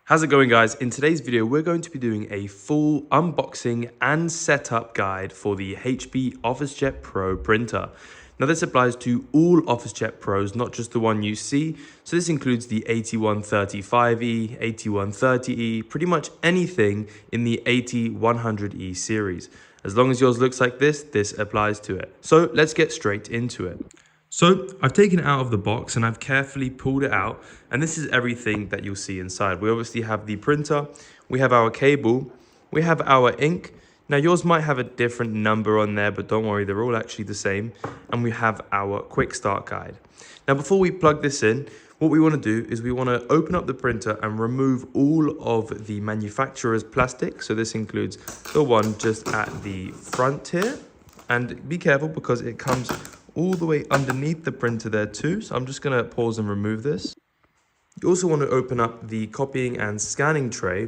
How's it going, guys? In today's video, we're going to be doing a full unboxing and setup guide for the HP Officejet Pro Printer. Now, this applies to all Officejet Pros, not just the one you see. So this includes the 8135E, 8130E, pretty much anything in the 8100E series. As long as yours looks like this applies to it. So let's get straight into it. So I've taken it out of the box and I've carefully pulled it out, and this is everything that you'll see inside. We obviously have the printer, we have our cable, we have our ink. Now yours might have a different number on there, but don't worry, they're all actually the same. And we have our quick start guide. Now before we plug this in, what we want to do is we want to open up the printer and remove all of the manufacturer's plastic. So this includes the one just at the front here. And be careful because it comes all the way underneath the printer there too. So I'm just going to pause and remove this. You also want to open up the copying and scanning tray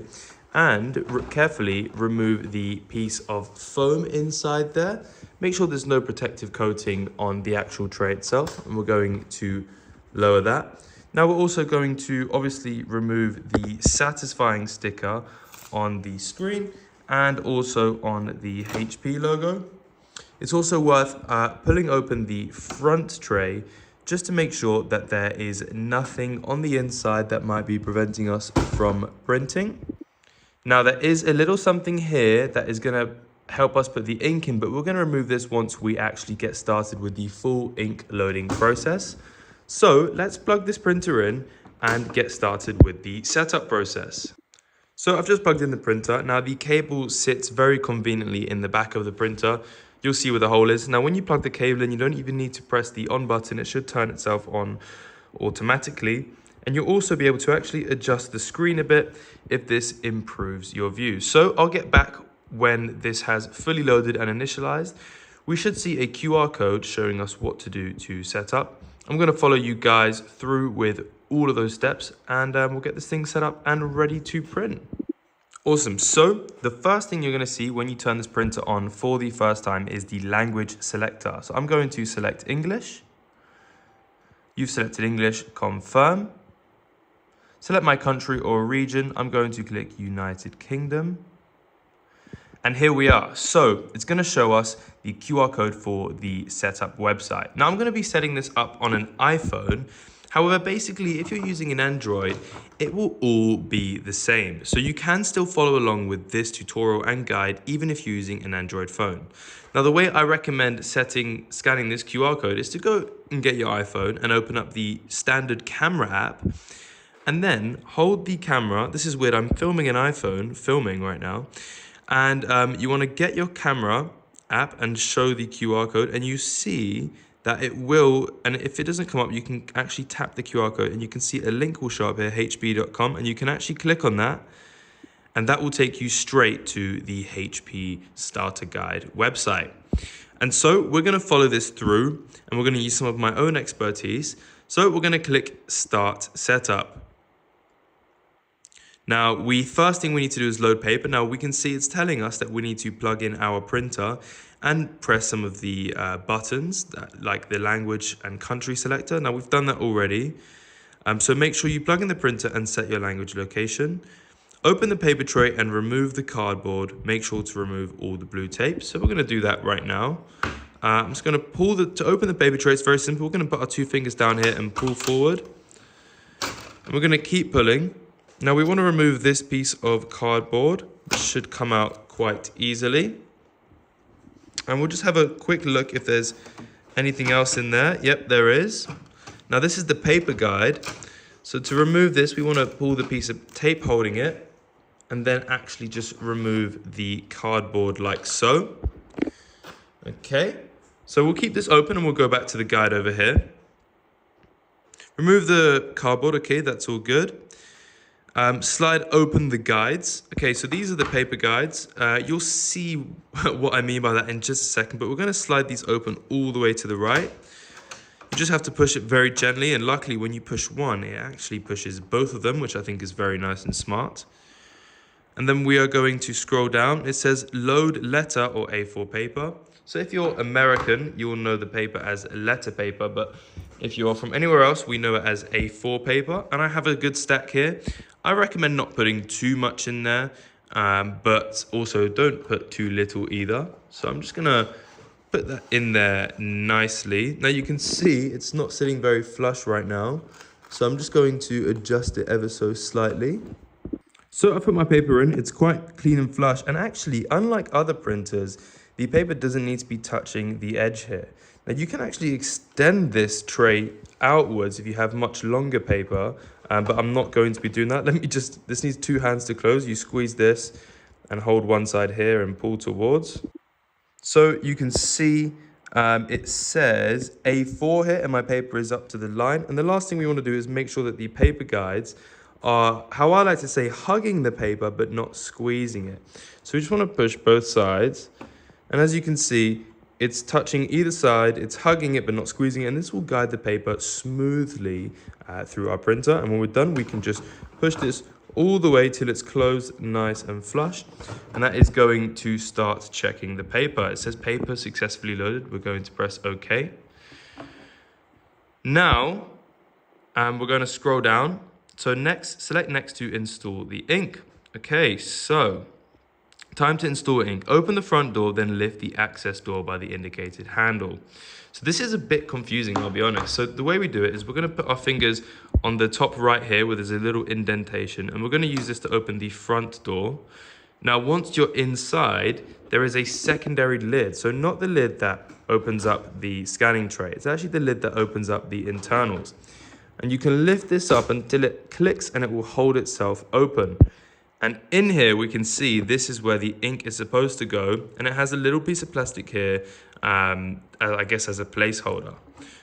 and carefully remove the piece of foam inside there. Make sure there's no protective coating on the actual tray itself, and we're going to lower that. Now we're also going to obviously remove the satisfying sticker on the screen and also on the HP logo. It's also worth pulling open the front tray just to make sure that there is nothing on the inside that might be preventing us from printing. Now there is a little something here that is going to help us put the ink in, but we're going to remove this once we actually get started with the full ink loading process. So let's plug this printer in and get started with the setup process. So I've just plugged in the printer. Now the cable sits very conveniently in the back of the printer. You'll see where the hole is. Now when you plug the cable in, you don't even need to press the on button. It should turn itself on automatically. And you'll also be able to actually adjust the screen a bit if this improves your view. So I'll get back when this has fully loaded and initialized. We should see a QR code showing us what to do to set up. I'm going to follow you guys through with all of those steps, and we'll get this thing set up and ready to print. Awesome. So the first thing you're going to see when you turn this printer on for the first time is the language selector. So I'm going to select English. You've selected English, confirm. Select my country or region. I'm going to click United Kingdom. And here we are. So it's going to show us the QR code for the setup website. Now I'm going to be setting this up on an iPhone. However, basically, if you're using an Android, it will all be the same. So you can still follow along with this tutorial and guide, even if you're using an Android phone. Now, the way I recommend scanning this QR code is to go and get your iPhone and open up the standard camera app, and then hold the camera. This is weird. I'm filming an iPhone, filming right now. And you want to get your camera app and show the QR code, and you see that it will, and if it doesn't come up, you can actually tap the QR code and you can see a link will show up here, hp.com, and you can actually click on that, and that will take you straight to the HP Starter Guide website. And so we're going to follow this through, and we're going to use some of my own expertise. So we're going to click Start Setup. Now, first thing we need to do is load paper. Now we can see it's telling us that we need to plug in our printer and press some of the buttons, like the language and country selector. Now we've done that already. So make sure you plug in the printer and set your language location. Open the paper tray and remove the cardboard. Make sure to remove all the blue tape. So we're going to do that right now. I'm just going to to open the paper tray. It's very simple. We're going to put our two fingers down here and pull forward. And we're going to keep pulling. Now we want to remove this piece of cardboard, which should come out quite easily. And we'll just have a quick look if there's anything else in there. Yep, there is. Now this is the paper guide. So to remove this, we want to pull the piece of tape holding it and then actually just remove the cardboard like so. Okay, so we'll keep this open and we'll go back to the guide over here. Remove the cardboard. Okay, that's all good. Slide open the guides. Okay, so these are the paper guides. You'll see what I mean by that in just a second, but we're going to slide these open all the way to the right. You just have to push it very gently, and luckily when you push one, it actually pushes both of them, which I think is very nice and smart. And then we are going to scroll down. It says load letter or A4 paper. So if you're American, you will know the paper as letter paper, but if you're from anywhere else, we know it as A4 paper. And I have a good stack here. I recommend not putting too much in there, but also don't put too little either. So I'm just gonna put that in there nicely. Now you can see it's not sitting very flush right now. So I'm just going to adjust it ever so slightly. So I put my paper in, it's quite clean and flush. And actually, unlike other printers, the paper doesn't need to be touching the edge here. Now you can actually extend this tray outwards if you have much longer paper, but I'm not going to be doing that. This needs 2 hands to close. You squeeze this and hold one side here and pull towards. So you can see it says A4 here and my paper is up to the line. And the last thing we want to do is make sure that the paper guides are, how I like to say, hugging the paper but not squeezing it. So we just want to push both sides. And as you can see, it's touching either side, it's hugging it but not squeezing it, and this will guide the paper smoothly through our printer. And when we're done, we can just push this all the way till it's closed, nice and flush. And that is going to start checking the paper. It says paper successfully loaded. We're going to press OK. Now, we're going to scroll down. So next, select next to install the ink. Okay, so time to install ink. Open the front door, then lift the access door by the indicated handle. So this is a bit confusing, I'll be honest. So the way we do it is we're going to put our fingers on the top right here where there's a little indentation, and we're going to use this to open the front door. Now, once you're inside, there is a secondary lid. So not the lid that opens up the scanning tray. It's actually the lid that opens up the internals. And you can lift this up until it clicks and it will hold itself open. And in here, we can see this is where the ink is supposed to go. And it has a little piece of plastic here, I guess as a placeholder.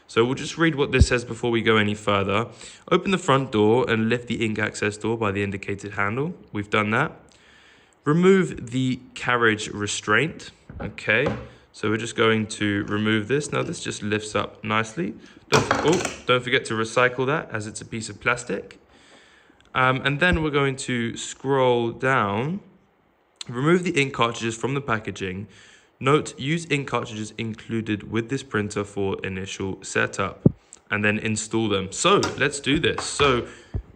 So we'll just read what this says before we go any further. Open the front door and lift the ink access door by the indicated handle. We've done that. Remove the carriage restraint. Okay, so we're just going to remove this. Now this just lifts up nicely. Don't forget to recycle that as it's a piece of plastic. And then we're going to scroll down, remove the ink cartridges from the packaging. Note, use ink cartridges included with this printer for initial setup, and then install them. So let's do this. So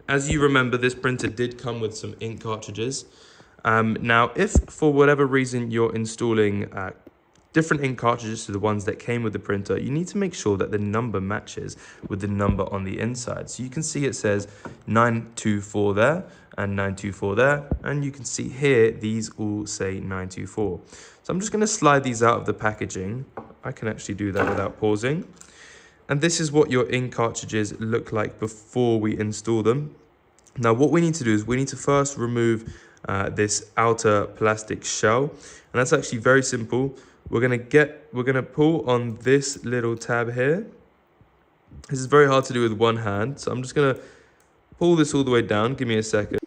as you remember, this printer did come with some ink cartridges. Now, if for whatever reason you're installing different ink cartridges to the ones that came with the printer, you need to make sure that the number matches with the number on the inside. So you can see it says 924 there and 924 there, and you can see here these all say 924. So I'm just going to slide these out of the packaging. I can actually do that without pausing. And this is what your ink cartridges look like before we install them. Now what we need to do is we need to first remove this outer plastic shell, and that's actually very simple. We're gonna pull on this little tab here. This is very hard to do with one hand, so I'm just gonna pull this all the way down. Give me a second.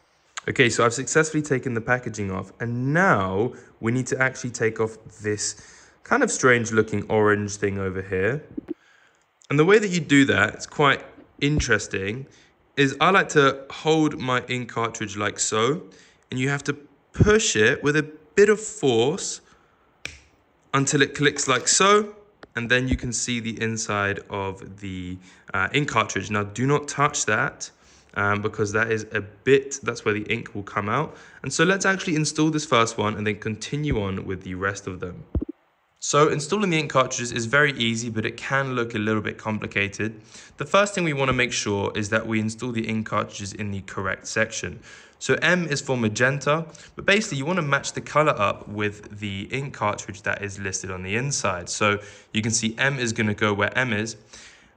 Okay, so I've successfully taken the packaging off, and now we need to actually take off this kind of strange looking orange thing over here. And the way that you do that, it's quite interesting, is I like to hold my ink cartridge like so, and you have to push it with a bit of force until it clicks like so, and then you can see the inside of the ink cartridge. Now do not touch that because that's where the ink will come out. And so let's actually install this first one and then continue on with the rest of them. So installing the ink cartridges is very easy, but it can look a little bit complicated. The first thing we want to make sure is that we install the ink cartridges in the correct section. So M is for magenta, but basically you want to match the color up with the ink cartridge that is listed on the inside. So you can see M is going to go where M is,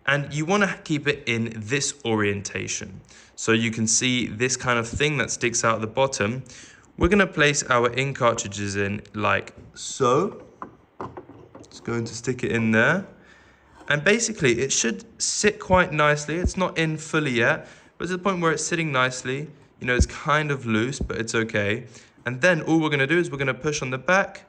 and you want to keep it in this orientation. So you can see this kind of thing that sticks out at the bottom. We're going to place our ink cartridges in like so. Just going to stick it in there. And basically it should sit quite nicely. It's not in fully yet, but to the point where it's sitting nicely. You know, it's kind of loose, but it's okay. And then all we're going to do is we're going to push on the back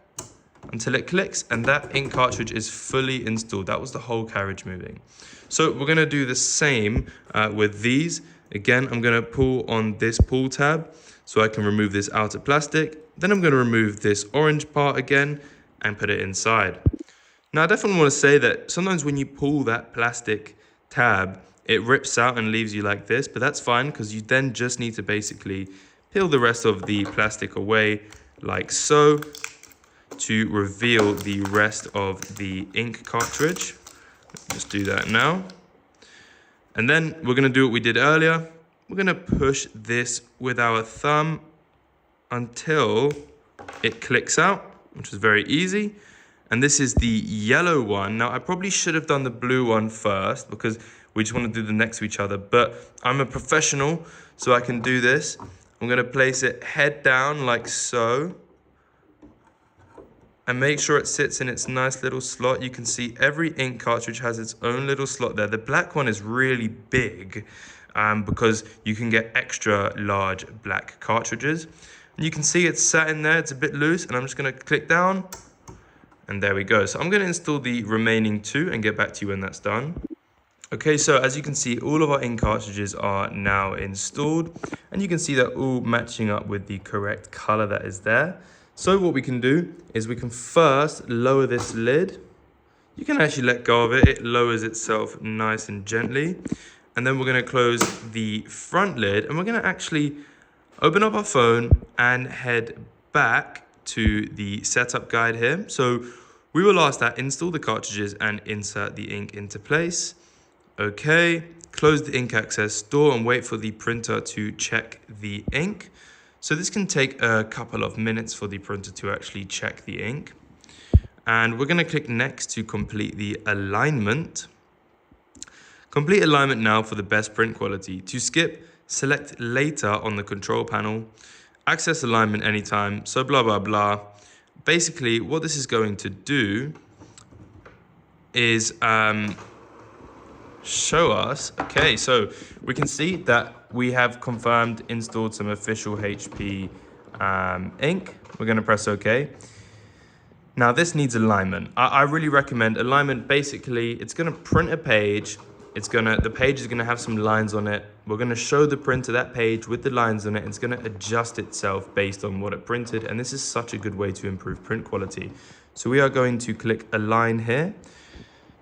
until it clicks, and that ink cartridge is fully installed. That was the whole carriage moving. So we're going to do the same with these. Again, I'm going to pull on this pull tab so I can remove this outer plastic. Then I'm going to remove this orange part again and put it inside. Now, I definitely want to say that sometimes when you pull that plastic tab, it rips out and leaves you like this, but that's fine because you then just need to basically peel the rest of the plastic away like so to reveal the rest of the ink cartridge. Just do that now. And then we're gonna do what we did earlier. We're gonna push this with our thumb until it clicks out, which is very easy. And this is the yellow one. Now, I probably should have done the blue one first because we just want to do them next to each other, but I'm a professional, so I can do this. I'm gonna place it head down like so, and make sure it sits in its nice little slot. You can see every ink cartridge has its own little slot there. The black one is really big because you can get extra large black cartridges. And you can see it's sat in there, it's a bit loose, and I'm just gonna click down, and there we go. So I'm gonna install the remaining two and get back to you when that's done. Okay, so as you can see, all of our ink cartridges are now installed, and you can see they're all matching up with the correct color that is there. So what we can do is we can first lower this lid. You can actually let go of it. It lowers itself nice and gently. And then we're gonna close the front lid, and we're gonna actually open up our phone and head back to the setup guide here. So we will ask that install the cartridges and insert the ink into place. Okay, close the ink access store and wait for the printer to check the ink. So this can take a couple of minutes for the printer to actually check the ink. And we're gonna click next to complete the alignment. Complete alignment now for the best print quality. To skip, select later on the control panel. Access alignment anytime, so blah, blah, blah. Basically, what this is going to do is show us, okay, so we can see that we have confirmed installed some official HP ink. We're gonna press OK. Now this needs alignment. I really recommend alignment. Basically, it's gonna print a page. The page is gonna have some lines on it. We're gonna show the printer that page with the lines on it. It's gonna adjust itself based on what it printed. And this is such a good way to improve print quality. So we are going to click align here.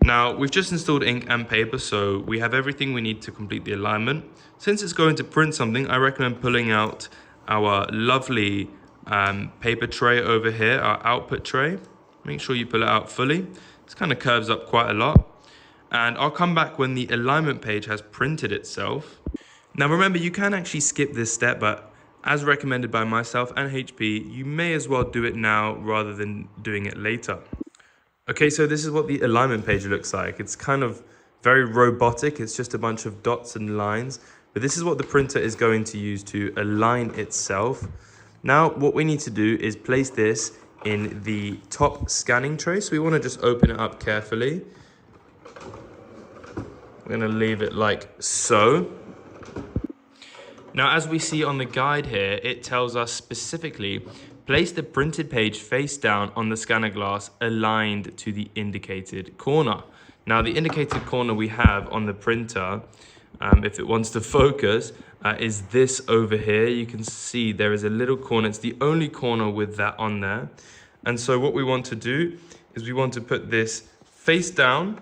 Now, we've just installed ink and paper, so we have everything we need to complete the alignment. Since it's going to print something, I recommend pulling out our lovely paper tray over here, our output tray. Make sure you pull it out fully. This kind of curves up quite a lot. And I'll come back when the alignment page has printed itself. Now remember, you can actually skip this step, but as recommended by myself and HP, you may as well do it now rather than doing it later. Okay, so this is what the alignment page looks like. It's kind of very robotic. It's just a bunch of dots and lines, but this is what the printer is going to use to align itself. Now, what we need to do is place this in the top scanning tray. So we want to just open it up carefully. We're going to leave it like so. Now, as we see on the guide here, it tells us specifically, place the printed page face down on the scanner glass aligned to the indicated corner. Now, the indicated corner we have on the printer, if it wants to focus, is this over here. You can see there is a little corner. It's the only corner with that on there. And so what we want to do is we want to put this face down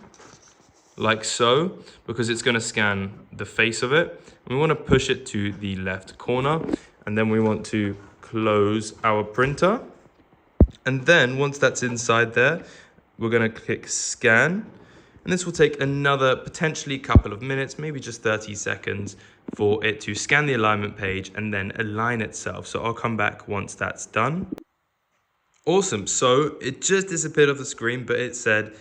like so, because it's going to scan the face of it. We want to push it to the left corner, and then we want to close our printer. And then once that's inside there, we're going to click scan. And this will take another potentially couple of minutes, maybe just 30 seconds for it to scan the alignment page and then align itself. So I'll come back once that's done. Awesome. So it just disappeared off the screen, but it said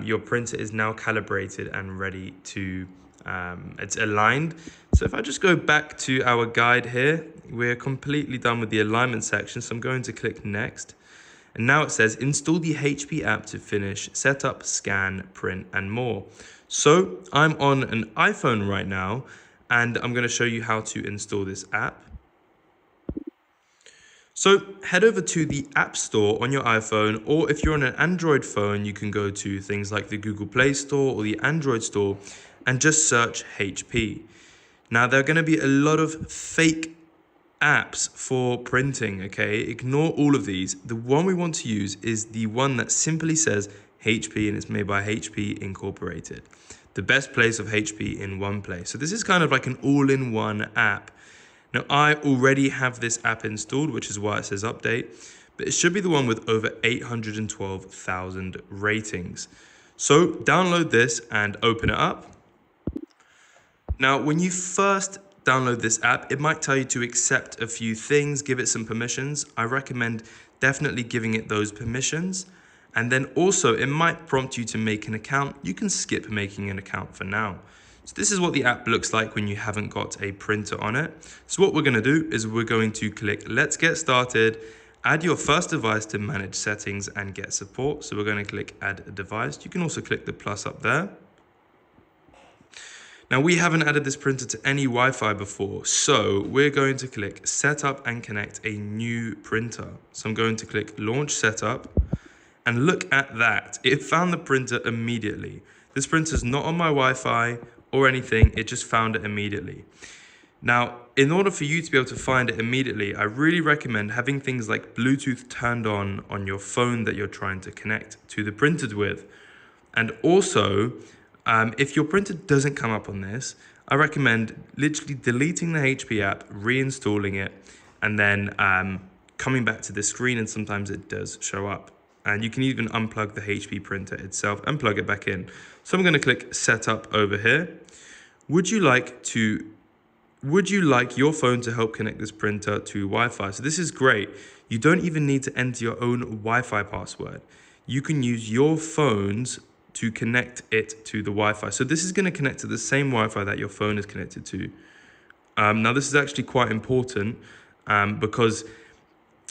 your printer is now calibrated and ready to, it's aligned. So if I just go back to our guide here, we're completely done with the alignment section. So I'm going to click next. And now it says install the HP app to finish setup, scan, print, and more. So I'm on an iPhone right now, and I'm going to show you how to install this app. So head over to the App Store on your iPhone, or if you're on an Android phone, you can go to things like the Google Play Store or the Android Store and just search HP. Now, there are going to be a lot of fake apps for printing, okay? Ignore all of these. The one we want to use is the one that simply says HP and it's made by HP Incorporated. The the best place of HP in one place. So this is kind of like an all-in-one app. Now, I already have this app installed, which is why it says update, but it should be the one with over 812,000 ratings. So download this and open it up. Now, when you first download this app, it might tell you to accept a few things, give it some permissions. I recommend definitely giving it those permissions. And then also it might prompt you to make an account. You can skip making an account for now. So this is what the app looks like when you haven't got a printer on it. So what we're going to do is we're going to click Let's Get Started, add your first device to manage settings and get support. So we're going to click Add a Device. You can also click the plus up there. Now, we haven't added this printer to any Wi-Fi before, so we're going to click Setup and connect a new printer. So I'm going to click Launch Setup, and look at that. It found the printer immediately. This printer is not on my Wi-Fi or anything, it just found it immediately. Now, in order for you to be able to find it immediately, I really recommend having things like Bluetooth turned on your phone that you're trying to connect to the printer with. And also, if your printer doesn't come up on this, I recommend literally deleting the HP app, reinstalling it, and then coming back to the screen, and sometimes it does show up. And you can even unplug the HP printer itself and plug it back in. So I'm going to click Setup over here. Would you like your phone to help connect this printer to Wi-Fi? So this is great. You don't even need to enter your own Wi-Fi password. You can use your phone's to connect it to the Wi-Fi. So this is going to connect to the same Wi-Fi that your phone is connected to. Now this is actually quite important because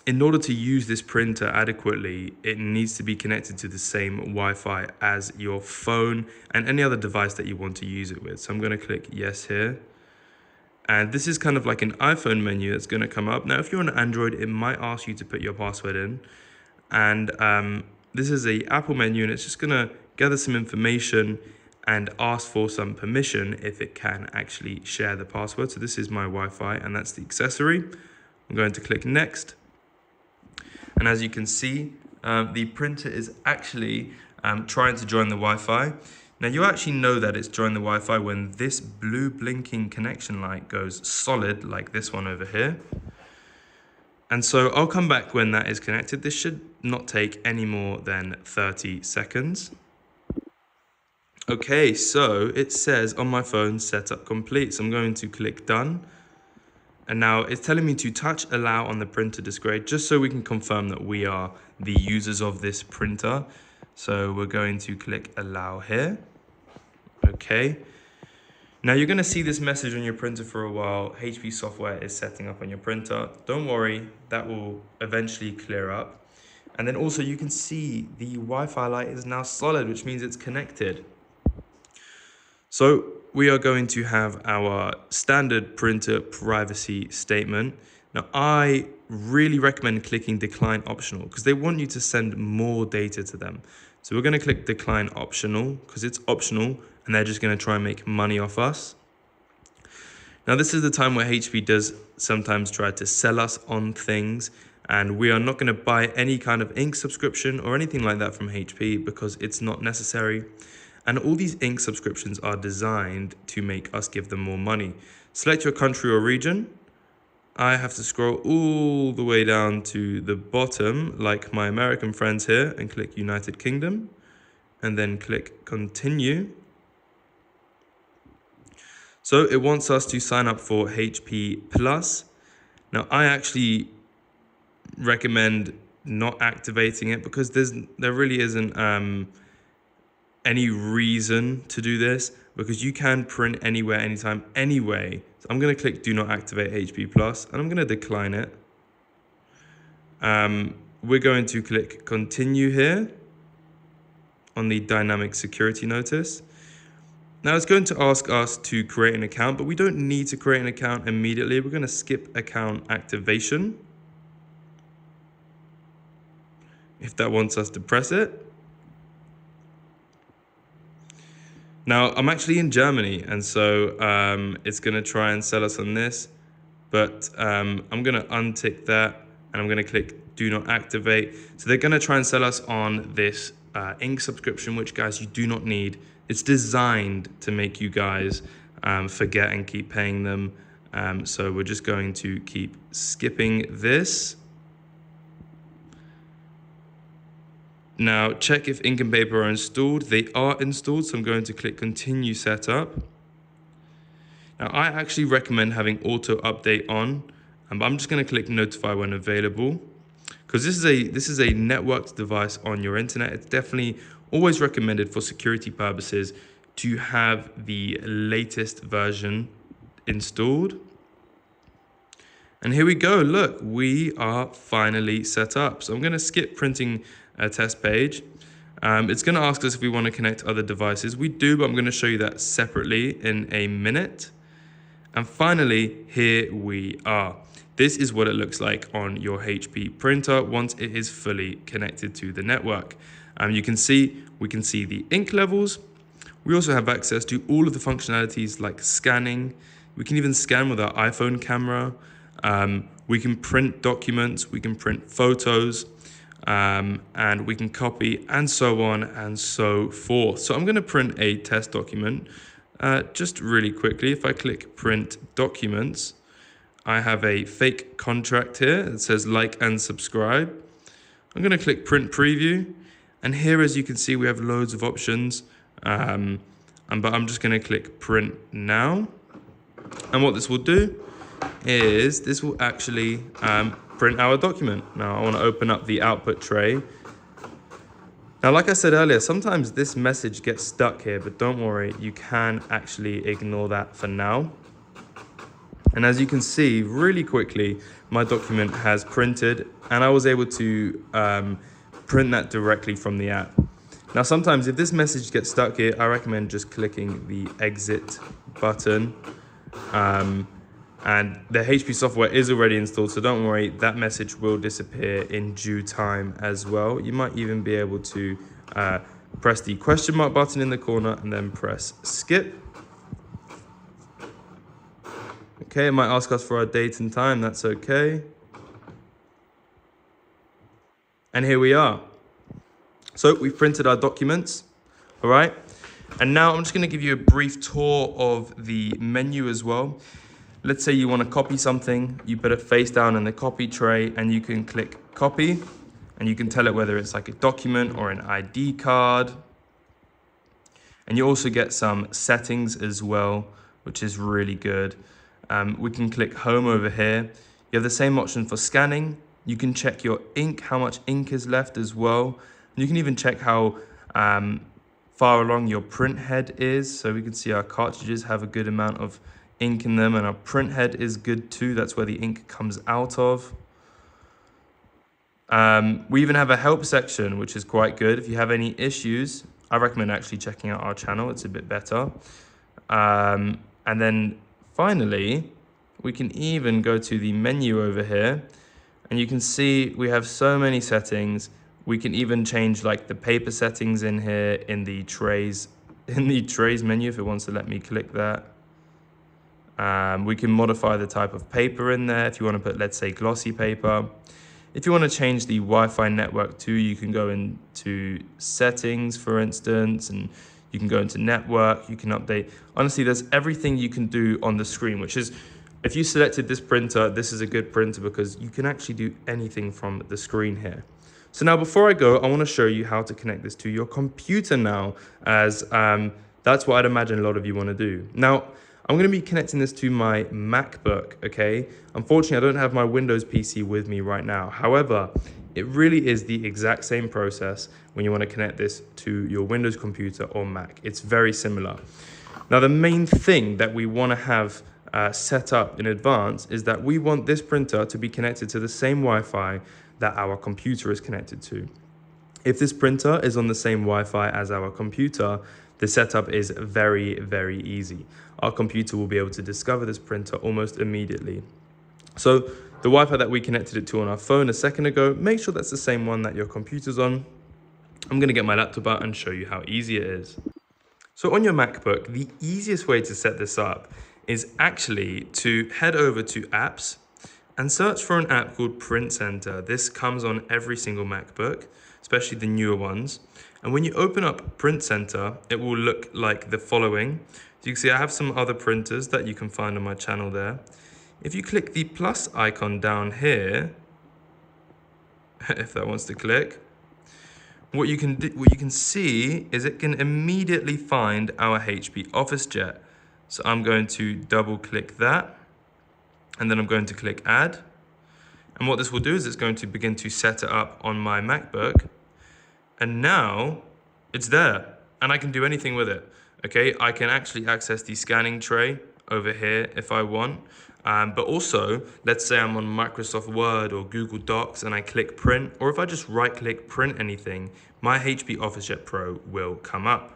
in order to use this printer adequately, it needs to be connected to the same Wi-Fi as your phone and any other device that you want to use it with. So I'm going to click yes here. And this is kind of like an iPhone menu that's going to come up. Now, if you're on Android, it might ask you to put your password in. And this is a Apple menu, and it's just going to gather some information and ask for some permission if it can actually share the password. So this is my Wi-Fi, and that's the accessory. I'm going to click next. And as you can see, the printer is actually trying to join the Wi-Fi. Now you actually know that it's joined the Wi-Fi when this blue blinking connection light goes solid, like this one over here. And so I'll come back when that is connected. This should not take any more than 30 seconds. Okay, so it says on my phone, setup complete. So I'm going to click done. And now it's telling me to touch allow on the printer display, just so we can confirm that we are the users of this printer. So we're going to click allow here. Okay. Now you're going to see this message on your printer for a while. HP software is setting up on your printer. Don't worry, that will eventually clear up. And then also you can see the Wi-Fi light is now solid, which means it's connected. So we are going to have our standard printer privacy statement. Now, I really recommend clicking decline optional because they want you to send more data to them. So we're going to click decline optional because it's optional and they're just going to try and make money off us. Now, this is the time where HP does sometimes try to sell us on things, and we are not going to buy any kind of ink subscription or anything like that from HP because it's not necessary. And all these ink subscriptions are designed to make us give them more money. Select your country or region. I have to scroll all the way down to the bottom, like my American friends here, and click United Kingdom, and then click continue. So it wants us to sign up for HP Plus. Now, I actually recommend not activating it because there really isn't any reason to do this, because you can print anywhere, anytime, anyway. So I'm going to click do not activate HP Plus, and I'm going to decline it. We're going to click continue here on the dynamic security notice. Now it's going to ask us to create an account, but we don't need to create an account immediately. We're going to skip account activation if that wants us to press it. Now, I'm actually in Germany, and so it's going to try and sell us on this, but I'm going to untick that, and I'm going to click do not activate. So they're going to try and sell us on this ink subscription, which, guys, you do not need. It's designed to make you guys forget and keep paying them. So we're just going to keep skipping this. Now check if ink and paper are installed. They are installed, so I'm going to click continue setup. Now I actually recommend having auto update on, but I'm just going to click notify when available, because this is a networked device on your internet. It's definitely always recommended for security purposes to have the latest version installed. And here we go. Look, we are finally set up. So I'm going to skip printing a test page. It's going to ask us if we want to connect other devices. We do, but I'm going to show you that separately in a minute. And finally, here we are. This is what it looks like on your HP printer once it is fully connected to the network. We can see the ink levels. We also have access to all of the functionalities like scanning. We can even scan with our iPhone camera. We can print documents, we can print photos, and we can copy, and so on and so forth. So I'm going to print a test document just really quickly. If I click print documents, I have a fake contract here. It says like and subscribe. I'm going to click print preview, and here, as you can see, we have loads of options. But I'm just going to click print now. And what this will do is this will actually print our document. Now I want to open up the output tray. Now, like I said earlier, sometimes this message gets stuck here, but don't worry, you can actually ignore that for now. And as you can see, really quickly, my document has printed, and I was able to print that directly from the app. Now, sometimes if this message gets stuck here, I recommend just clicking the exit button. And the HP software is already installed, so don't worry, that message will disappear in due time as well. You might even be able to press the question mark button in the corner and then press skip. Okay, it might ask us for our date and time, that's okay. And here we are. So we've printed our documents, all right? And now I'm just gonna give you a brief tour of the menu as well. Let's say you want to copy something, you put it face down in the copy tray, and you can click copy, and you can tell it whether it's like a document or an ID card. And you also get some settings as well, which is really good. We can click home over here. You have the same option for scanning. You can check your ink, how much ink is left as well. And you can even check how far along your print head is. So we can see our cartridges have a good amount of ink in them, and our print head is good too. That's where the ink comes out of. We even have a help section, which is quite good. If you have any issues, I recommend actually checking out our channel. It's a bit better. And then finally, we can even go to the menu over here, and you can see we have so many settings. We can even change like the paper settings in here in the trays menu if it wants to let me click that. We can modify the type of paper in there if you want to put, let's say, glossy paper. If you want to change the Wi-Fi network too, you can go into settings, for instance, and you can go into network, you can update. Honestly, there's everything you can do on the screen, which is, if you selected this printer, this is a good printer because you can actually do anything from the screen here. So now before I go, I want to show you how to connect this to your computer now, as that's what I'd imagine a lot of you want to do. Now, I'm going to be connecting this to my MacBook, okay? Unfortunately, I don't have my Windows PC with me right now. However, it really is the exact same process when you want to connect this to your Windows computer or Mac. It's very similar. Now, the main thing that we want to have set up in advance is that we want this printer to be connected to the same Wi-Fi that our computer is connected to. If this printer is on the same Wi-Fi as our computer, the setup is very, very easy. Our computer will be able to discover this printer almost immediately. So the Wi-Fi that we connected it to on our phone a second ago, make sure that's the same one that your computer's on. I'm gonna get my laptop out and show you how easy it is. So on your MacBook, the easiest way to set this up is actually to head over to apps, and search for an app called Print Center. This comes on every single MacBook, especially the newer ones. And when you open up Print Center, it will look like the following. So you can see I have some other printers that you can find on my channel there. If you click the plus icon down here, if that wants to click, what you can see is it can immediately find our HP Officejet. So I'm going to double click that, and then I'm going to click add. And what this will do is it's going to begin to set it up on my MacBook. And now it's there and I can do anything with it. Okay, I can actually access the scanning tray over here if I want. But also, let's say I'm on Microsoft Word or Google Docs and I click print, or if I just right click print anything, my HP Officejet Pro will come up.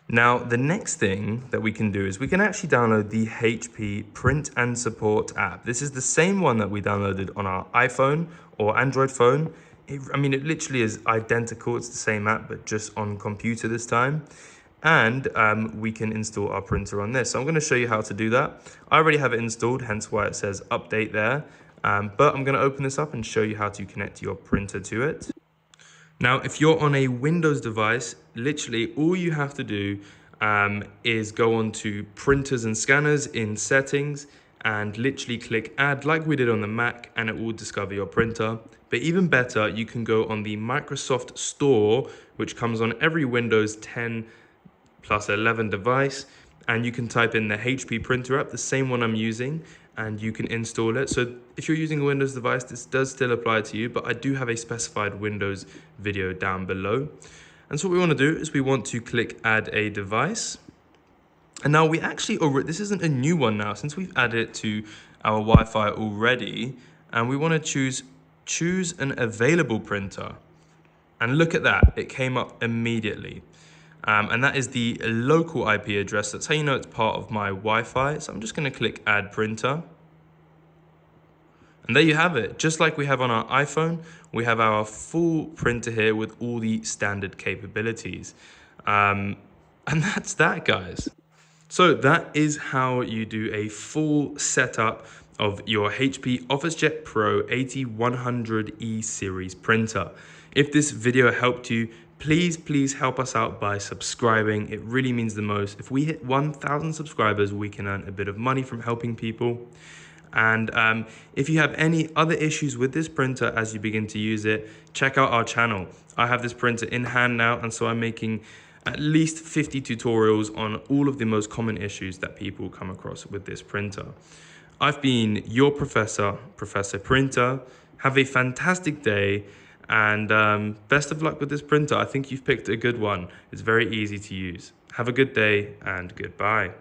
Now, the next thing that we can do is we can actually download the HP Print and Support app. This is the same one that we downloaded on our iPhone or Android phone. It literally is identical. It's the same app, but just on computer this time. And we can install our printer on this. So I'm going to show you how to do that. I already have it installed, hence why it says update there. But I'm going to open this up and show you how to connect your printer to it. Now, if you're on a Windows device, literally all you have to do is go on to printers and scanners in settings and literally click add like we did on the Mac, and it will discover your printer. But even better, you can go on the Microsoft Store, which comes on every Windows 10 plus 11 device, and you can type in the HP printer app, the same one I'm using, and you can install it. So if you're using a Windows device, this does still apply to you, but I do have a specified Windows video down below. And so what we want to do is we want to click add a device. And now we actually, this isn't a new one now, since we've added it to our Wi-Fi already, and we want to choose an available printer. And look at that, it came up immediately. And that is the local IP address. That's how you know it's part of my Wi-Fi. So I'm just going to click add printer. And there you have it. Just like we have on our iPhone, we have our full printer here with all the standard capabilities. And that's that, guys. So that is how you do a full setup of your HP Officejet Pro 8100E series printer. If this video helped you, please help us out by subscribing. It really means the most. If we hit 1,000 subscribers, we can earn a bit of money from helping people. And if you have any other issues with this printer as you begin to use it, check out our channel. I have this printer in hand now, and so I'm making at least 50 tutorials on all of the most common issues that people come across with this printer. I've been your professor, Professor Printer. Have a fantastic day. And best of luck with this printer. I think you've picked a good one. It's very easy to use. Have a good day and goodbye.